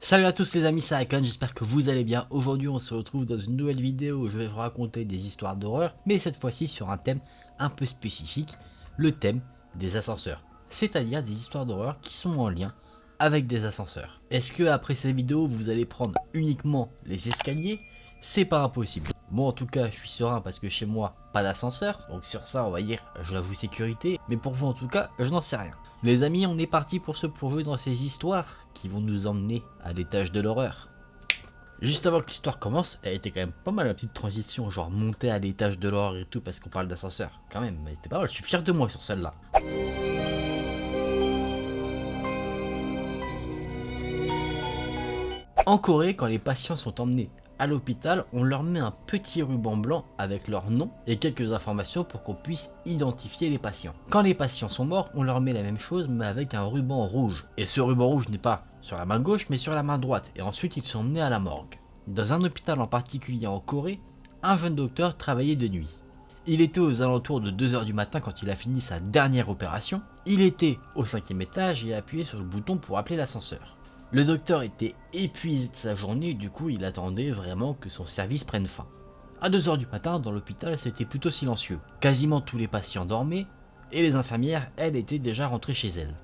Salut à tous les amis, c'est Akon, j'espère que vous allez bien. Aujourd'hui on se retrouve dans une nouvelle vidéo où je vais vous raconter des histoires d'horreur, mais cette fois-ci sur un thème un peu spécifique, le thème des ascenseurs. C'est-à-dire des histoires d'horreur qui sont en lien avec des ascenseurs. Est-ce que après cette vidéo vous allez prendre uniquement les escaliers? C'est pas impossible. Bon, en tout cas je suis serein parce que chez moi pas d'ascenseur, donc sur ça on va dire je l'avoue sécurité, mais pour vous en tout cas je n'en sais rien. Les amis, on est parti pour se plonger dans ces histoires qui vont nous emmener à l'étage de l'horreur. Juste avant que l'histoire commence, elle était quand même pas mal la petite transition, genre monter à l'étage de l'horreur et tout parce qu'on parle d'ascenseur. Quand même, elle était pas mal, je suis fier de moi sur celle-là. En Corée, quand les patients sont emmenés à l'hôpital, on leur met un petit ruban blanc avec leur nom et quelques informations pour qu'on puisse identifier les patients. Quand les patients sont morts, on leur met la même chose mais avec un ruban rouge. Et ce ruban rouge n'est pas sur la main gauche mais sur la main droite. Et ensuite ils sont emmenés à la morgue. Dans un hôpital en particulier en Corée, un jeune docteur travaillait de nuit. Il était aux alentours de 2 h du matin quand il a fini sa dernière opération. Il était au 5e étage et appuyait sur le bouton pour appeler l'ascenseur. Le docteur était épuisé de sa journée et du coup il attendait vraiment que son service prenne fin. À 2 h du matin, dans l'hôpital, c'était plutôt silencieux. Quasiment tous les patients dormaient et les infirmières, elles, étaient déjà rentrées chez elles.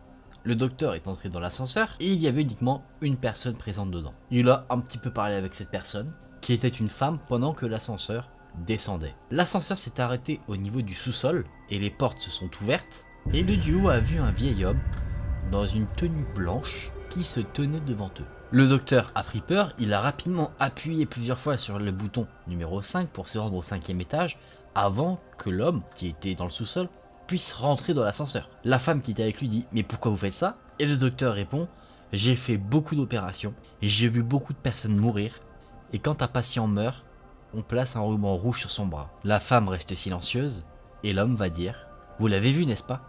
Le docteur est entré dans l'ascenseur et il y avait uniquement une personne présente dedans. Il a un petit peu parlé avec cette personne, qui était une femme, pendant que l'ascenseur descendait. L'ascenseur s'est arrêté au niveau du sous-sol et les portes se sont ouvertes et le duo a vu un vieil homme dans une tenue blanche qui se tenait devant eux. Le docteur a pris peur, il a rapidement appuyé plusieurs fois sur le bouton numéro 5 pour se rendre au 5e étage avant que l'homme qui était dans le sous-sol puisse rentrer dans l'ascenseur. La femme qui était avec lui dit « Mais pourquoi vous faites ça ?» Et le docteur répond « J'ai fait beaucoup d'opérations, j'ai vu beaucoup de personnes mourir et quand un patient meurt, on place un ruban rouge sur son bras. » La femme reste silencieuse et l'homme va dire « Vous l'avez vu, n'est-ce pas ?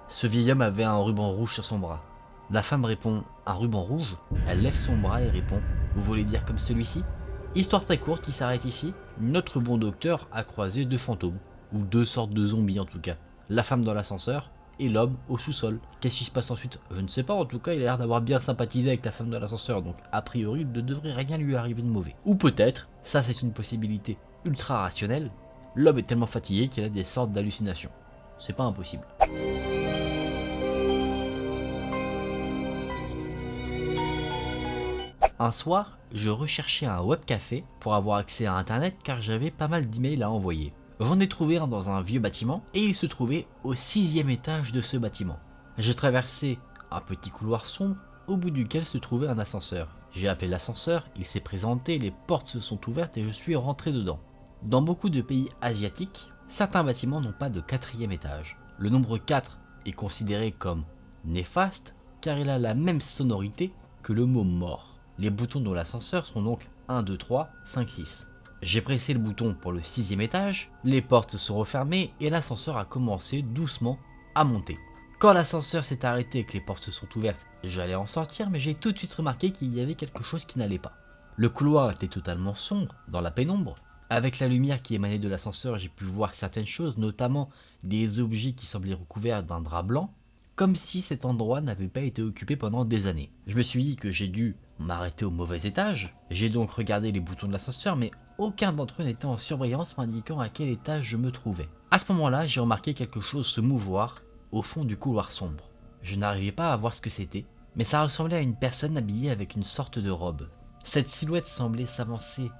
Ce vieil homme avait un ruban rouge sur son bras. » La femme répond « Un ruban rouge ?» Elle lève son bras et répond « Vous voulez dire comme celui-ci ?» Histoire très courte qui s'arrête ici, notre bon docteur a croisé deux fantômes, ou deux sortes de zombies en tout cas. La femme dans l'ascenseur et l'homme au sous-sol. Qu'est-ce qui se passe ensuite? Je ne sais pas, en tout cas il a l'air d'avoir bien sympathisé avec la femme dans l'ascenseur, donc a priori il ne devrait rien lui arriver de mauvais. Ou peut-être, ça c'est une possibilité ultra rationnelle, l'homme est tellement fatigué qu'il a des sortes d'hallucinations. C'est pas impossible. Un soir, je recherchais un webcafé pour avoir accès à internet car j'avais pas mal d'emails à envoyer. J'en ai trouvé un dans un vieux bâtiment et il se trouvait au 6e étage de ce bâtiment. J'ai traversé un petit couloir sombre au bout duquel se trouvait un ascenseur. J'ai appelé l'ascenseur, il s'est présenté, les portes se sont ouvertes et je suis rentré dedans. Dans beaucoup de pays asiatiques, certains bâtiments n'ont pas de 4e étage. Le nombre 4 est considéré comme néfaste car il a la même sonorité que le mot mort. Les boutons de l'ascenseur sont donc 1, 2, 3, 5, 6. J'ai pressé le bouton pour le 6e étage, les portes se sont refermées et l'ascenseur a commencé doucement à monter. Quand l'ascenseur s'est arrêté et que les portes se sont ouvertes, j'allais en sortir mais j'ai tout de suite remarqué qu'il y avait quelque chose qui n'allait pas. Le couloir était totalement sombre, dans la pénombre. Avec la lumière qui émanait de l'ascenseur, j'ai pu voir certaines choses, notamment des objets qui semblaient recouverts d'un drap blanc, comme si cet endroit n'avait pas été occupé pendant des années. Je me suis dit que j'ai dû m'arrêter au mauvais étage, j'ai donc regardé les boutons de l'ascenseur mais aucun d'entre eux n'était en surbrillance m'indiquant à quel étage je me trouvais. À ce moment-là, j'ai remarqué quelque chose se mouvoir au fond du couloir sombre. Je n'arrivais pas à voir ce que c'était, mais ça ressemblait à une personne habillée avec une sorte de robe. Cette silhouette semblait s'avancer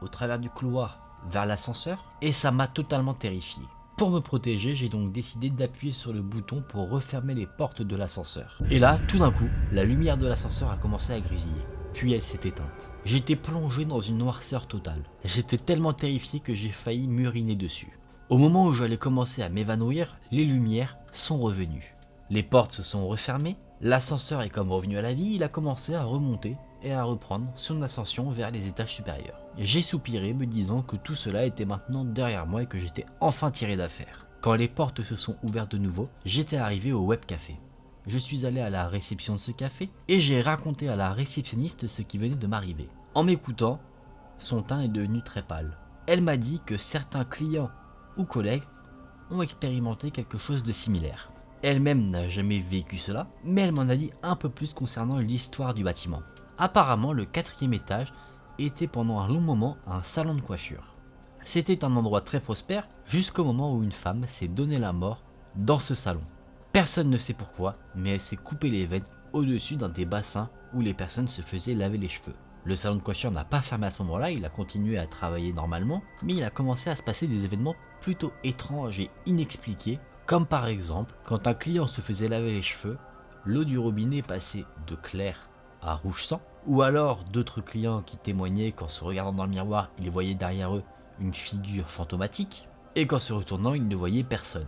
au travers du couloir vers l'ascenseur et ça m'a totalement terrifié. Pour me protéger, j'ai donc décidé d'appuyer sur le bouton pour refermer les portes de l'ascenseur. Et là, tout d'un coup, la lumière de l'ascenseur a commencé à grésiller. Puis elle s'est éteinte. J'étais plongé dans une noirceur totale. J'étais tellement terrifié que j'ai failli m'uriner dessus. Au moment où j'allais commencer à m'évanouir, les lumières sont revenues. Les portes se sont refermées, l'ascenseur est comme revenu à la vie, il a commencé à remonter et à reprendre son ascension vers les étages supérieurs. J'ai soupiré me disant que tout cela était maintenant derrière moi et que j'étais enfin tiré d'affaire. Quand les portes se sont ouvertes de nouveau, j'étais arrivé au webcafé. Je suis allé à la réception de ce café et j'ai raconté à la réceptionniste ce qui venait de m'arriver. En m'écoutant, son teint est devenu très pâle. Elle m'a dit que certains clients ou collègues ont expérimenté quelque chose de similaire. Elle-même n'a jamais vécu cela, mais elle m'en a dit un peu plus concernant l'histoire du bâtiment. Apparemment, le 4e étage était pendant un long moment un salon de coiffure. C'était un endroit très prospère jusqu'au moment où une femme s'est donné la mort dans ce salon. Personne ne sait pourquoi, mais elle s'est coupé les veines au-dessus d'un des bassins où les personnes se faisaient laver les cheveux. Le salon de coiffure n'a pas fermé à ce moment-là, il a continué à travailler normalement, mais il a commencé à se passer des événements plutôt étranges et inexpliqués, comme par exemple, quand un client se faisait laver les cheveux, l'eau du robinet passait de clair à rouge sang, ou alors d'autres clients qui témoignaient qu'en se regardant dans le miroir, ils voyaient derrière eux une figure fantomatique, et qu'en se retournant, ils ne voyaient personne.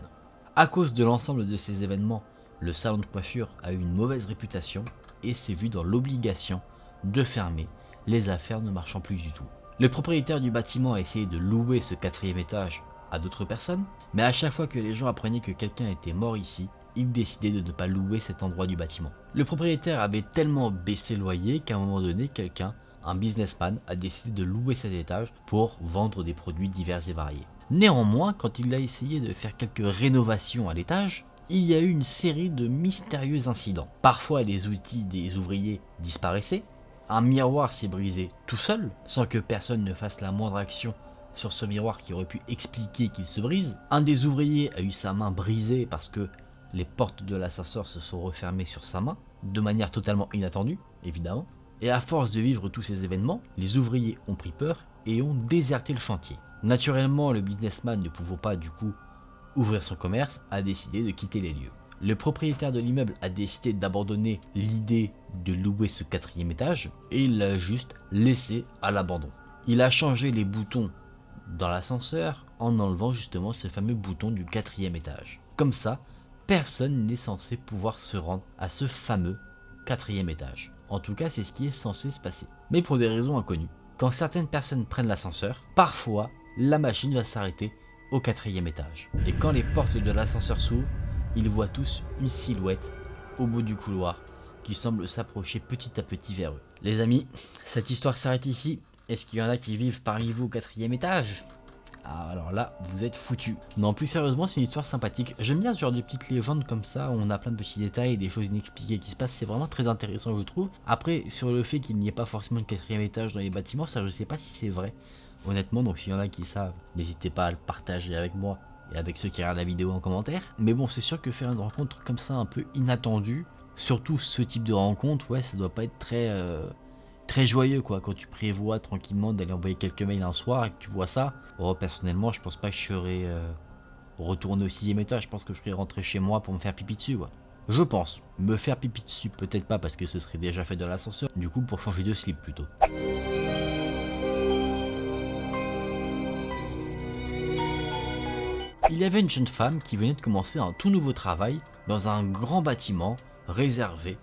À cause de l'ensemble de ces événements, le salon de coiffure a eu une mauvaise réputation et s'est vu dans l'obligation de fermer, les affaires ne marchant plus du tout. Le propriétaire du bâtiment a essayé de louer ce 4e étage à d'autres personnes, mais à chaque fois que les gens apprenaient que quelqu'un était mort ici, ils décidaient de ne pas louer cet endroit du bâtiment. Le propriétaire avait tellement baissé le loyer qu'à un moment donné, quelqu'un, un businessman, a décidé de louer cet étage pour vendre des produits divers et variés. Néanmoins, quand il a essayé de faire quelques rénovations à l'étage, il y a eu une série de mystérieux incidents. Parfois, les outils des ouvriers disparaissaient, un miroir s'est brisé tout seul, sans que personne ne fasse la moindre action sur ce miroir qui aurait pu expliquer qu'il se brise. Un des ouvriers a eu sa main brisée parce que les portes de l'ascenseur se sont refermées sur sa main, de manière totalement inattendue, évidemment. Et à force de vivre tous ces événements, les ouvriers ont pris peur et ont déserté le chantier. Naturellement, le businessman ne pouvant pas du coup ouvrir son commerce, a décidé de quitter les lieux. Le propriétaire de l'immeuble a décidé d'abandonner l'idée de louer ce 4e étage et il l'a juste laissé à l'abandon. Il a changé les boutons dans l'ascenseur en enlevant justement ce fameux bouton du 4e étage. Comme ça, personne n'est censé pouvoir se rendre à ce fameux 4e étage. En tout cas, c'est ce qui est censé se passer. Mais pour des raisons inconnues. Quand certaines personnes prennent l'ascenseur, parfois la machine va s'arrêter au 4e étage. Et quand les portes de l'ascenseur s'ouvrent, ils voient tous une silhouette au bout du couloir qui semble s'approcher petit à petit vers eux. Les amis, cette histoire s'arrête ici. Est-ce qu'il y en a qui vivent parmi vous au 4e étage ? Ah, alors là, vous êtes foutus. Non, plus sérieusement, c'est une histoire sympathique. J'aime bien ce genre de petites légendes comme ça, où on a plein de petits détails et des choses inexpliquées qui se passent. C'est vraiment très intéressant, je trouve. Après, sur le fait qu'il n'y ait pas forcément de 4e étage dans les bâtiments, ça, je sais pas si c'est vrai. Honnêtement, donc s'il y en a qui savent, n'hésitez pas à le partager avec moi et avec ceux qui regardent la vidéo en commentaire. Mais bon, c'est sûr que faire une rencontre comme ça un peu inattendue, surtout ce type de rencontre, ouais, ça doit pas être très joyeux quoi, quand tu prévois tranquillement d'aller envoyer quelques mails un soir et que tu vois ça. Oh, personnellement, je pense pas que je serais retourné au 6e étage, je pense que je serais rentré chez moi pour me faire pipi dessus, ouais. Je pense. Me faire pipi dessus, peut-être pas parce que ce serait déjà fait dans l'ascenseur, du coup pour changer de slip plutôt. Il y avait une jeune femme qui venait de commencer un tout nouveau travail dans un grand bâtiment réservé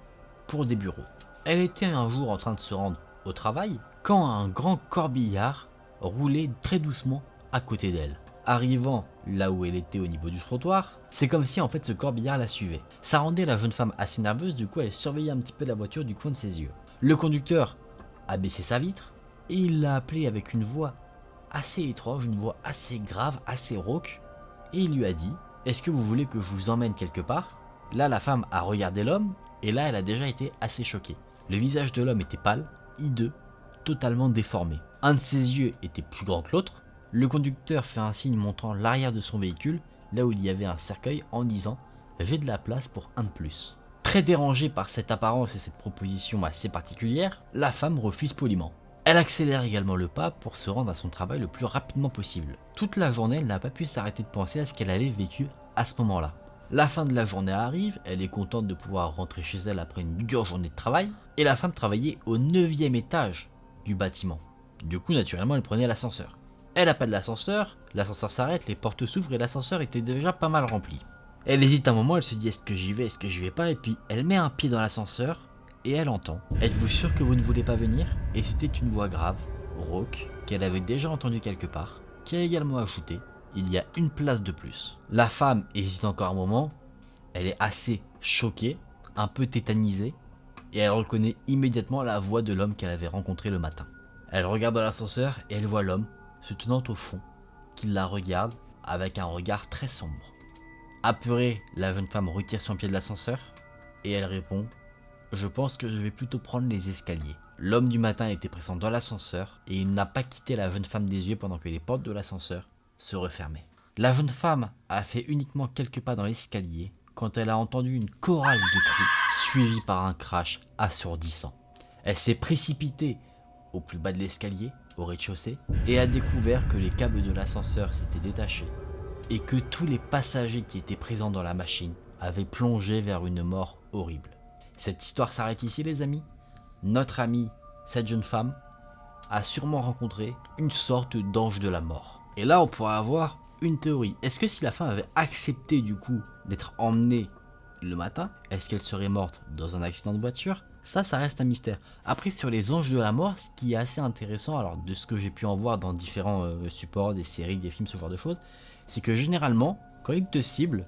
pour des bureaux. Elle était un jour en train de se rendre au travail quand un grand corbillard roulait très doucement à côté d'elle. Arrivant là où elle était au niveau du trottoir, c'est comme si en fait ce corbillard la suivait. Ça rendait la jeune femme assez nerveuse, du coup elle surveillait un petit peu la voiture du coin de ses yeux. Le conducteur a baissé sa vitre et il l'a appelée avec une voix assez étrange, une voix assez grave, assez rauque. Et il lui a dit « Est-ce que vous voulez que je vous emmène quelque part ?» Là, la femme a regardé l'homme, et là, elle a déjà été assez choquée. Le visage de l'homme était pâle, hideux, totalement déformé. Un de ses yeux était plus grand que l'autre. Le conducteur fait un signe montrant l'arrière de son véhicule, là où il y avait un cercueil, en disant « J'ai de la place pour un de plus ». Très dérangée par cette apparence et cette proposition assez particulière, la femme refuse poliment. Elle accélère également le pas pour se rendre à son travail le plus rapidement possible. Toute la journée, elle n'a pas pu s'arrêter de penser à ce qu'elle avait vécu à ce moment-là. La fin de la journée arrive, elle est contente de pouvoir rentrer chez elle après une dure journée de travail, et la femme travaillait au 9e étage du bâtiment. Du coup, naturellement, elle prenait l'ascenseur. Elle appelle l'ascenseur s'arrête, les portes s'ouvrent et l'ascenseur était déjà pas mal rempli. Elle hésite un moment, elle se dit est-ce que j'y vais, est-ce que j'y vais pas, et puis elle met un pied dans l'ascenseur, et elle entend « Êtes-vous sûr que vous ne voulez pas venir ?» Et c'était une voix grave, rauque, qu'elle avait déjà entendue quelque part, qui a également ajouté « Il y a une place de plus ». La femme hésite encore un moment, elle est assez choquée, un peu tétanisée, et elle reconnaît immédiatement la voix de l'homme qu'elle avait rencontré le matin. Elle regarde dans l'ascenseur et elle voit l'homme se tenant au fond, qui la regarde avec un regard très sombre. Apeurée, la jeune femme retire son pied de l'ascenseur, et elle répond « Je pense que je vais plutôt prendre les escaliers ». L'homme du matin était présent dans l'ascenseur et il n'a pas quitté la jeune femme des yeux pendant que les portes de l'ascenseur se refermaient. La jeune femme a fait uniquement quelques pas dans l'escalier quand elle a entendu une chorale de cris suivie par un crash assourdissant. Elle s'est précipitée au plus bas de l'escalier, au rez-de-chaussée, et a découvert que les câbles de l'ascenseur s'étaient détachés et que tous les passagers qui étaient présents dans la machine avaient plongé vers une mort horrible. Cette histoire s'arrête ici les amis. Notre amie, cette jeune femme, a sûrement rencontré une sorte d'ange de la mort. Et là on pourrait avoir une théorie. Est-ce que si la femme avait accepté du coup d'être emmenée le matin, est-ce qu'elle serait morte dans un accident de voiture? Ça reste un mystère. Après, sur les anges de la mort, ce qui est assez intéressant, alors de ce que j'ai pu en voir dans différents supports, des séries, des films, ce genre de choses, c'est que généralement, quand il te cible,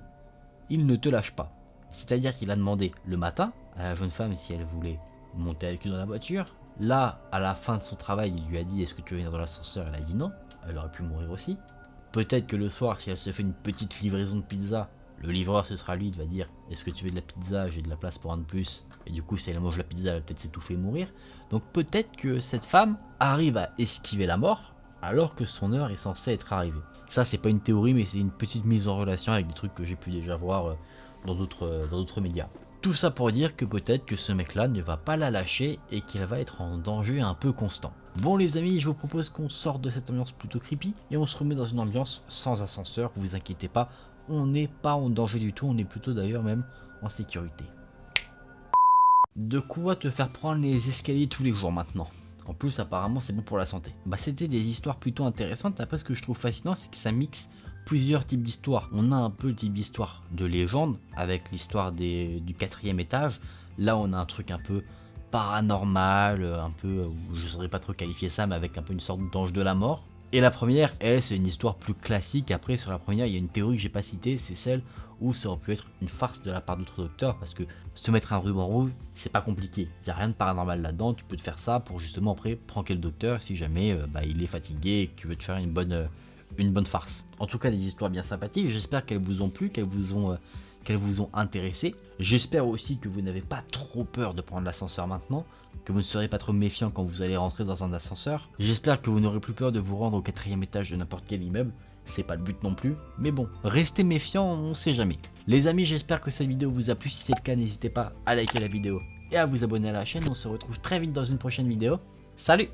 il ne te lâche pas. C'est-à-dire qu'il a demandé le matin à la jeune femme si elle voulait monter avec lui dans la voiture. Là, à la fin de son travail, il lui a dit est-ce que tu veux venir dans l'ascenseur? Elle a dit non, elle aurait pu mourir aussi. Peut-être que le soir, si elle se fait une petite livraison de pizza, le livreur ce sera lui, il va dire est-ce que tu veux de la pizza? J'ai de la place pour un de plus. Et du coup, si elle mange la pizza, elle va peut-être s'étouffer et mourir. Donc peut-être que cette femme arrive à esquiver la mort alors que son heure est censée être arrivée. Ça, c'est pas une théorie, mais c'est une petite mise en relation avec des trucs que j'ai pu déjà voir dans d'autres médias. Tout ça pour dire que peut-être que ce mec-là ne va pas la lâcher et qu'il va être en danger un peu constant. Bon les amis, je vous propose qu'on sorte de cette ambiance plutôt creepy et on se remet dans une ambiance sans ascenseur, vous inquiétez pas, on n'est pas en danger du tout, on est plutôt d'ailleurs même en sécurité. De quoi te faire prendre les escaliers tous les jours maintenant? En plus apparemment c'est bon pour la santé. Bah c'était des histoires plutôt intéressantes, après ce que je trouve fascinant c'est que ça mixe plusieurs types d'histoires. On a un peu le type d'histoire de légende avec l'histoire du 4e étage. Là on a un truc un peu paranormal, un peu, je ne saurais pas trop qualifier ça, mais avec un peu une sorte d'ange de la mort. Et la première, elle, c'est une histoire plus classique. Après, sur la première, il y a une théorie que j'ai pas citée, c'est celle où ça aurait pu être une farce de la part d'autres docteurs, parce que se mettre un ruban rouge, c'est pas compliqué. Il n'y a rien de paranormal là-dedans, tu peux te faire ça pour justement après pranker le docteur si jamais il est fatigué et que tu veux te faire une bonne farce. En tout cas, des histoires bien sympathiques, j'espère qu'elles vous ont plu, qu'elles vous ont intéressé. J'espère aussi que vous n'avez pas trop peur de prendre l'ascenseur maintenant, que vous ne serez pas trop méfiant quand vous allez rentrer dans un ascenseur. J'espère que vous n'aurez plus peur de vous rendre au 4e étage de n'importe quel immeuble. C'est pas le but non plus, mais bon, restez méfiants, on sait jamais. Les amis, j'espère que cette vidéo vous a plu. Si c'est le cas, n'hésitez pas à liker la vidéo et à vous abonner à la chaîne. On se retrouve très vite dans une prochaine vidéo. Salut!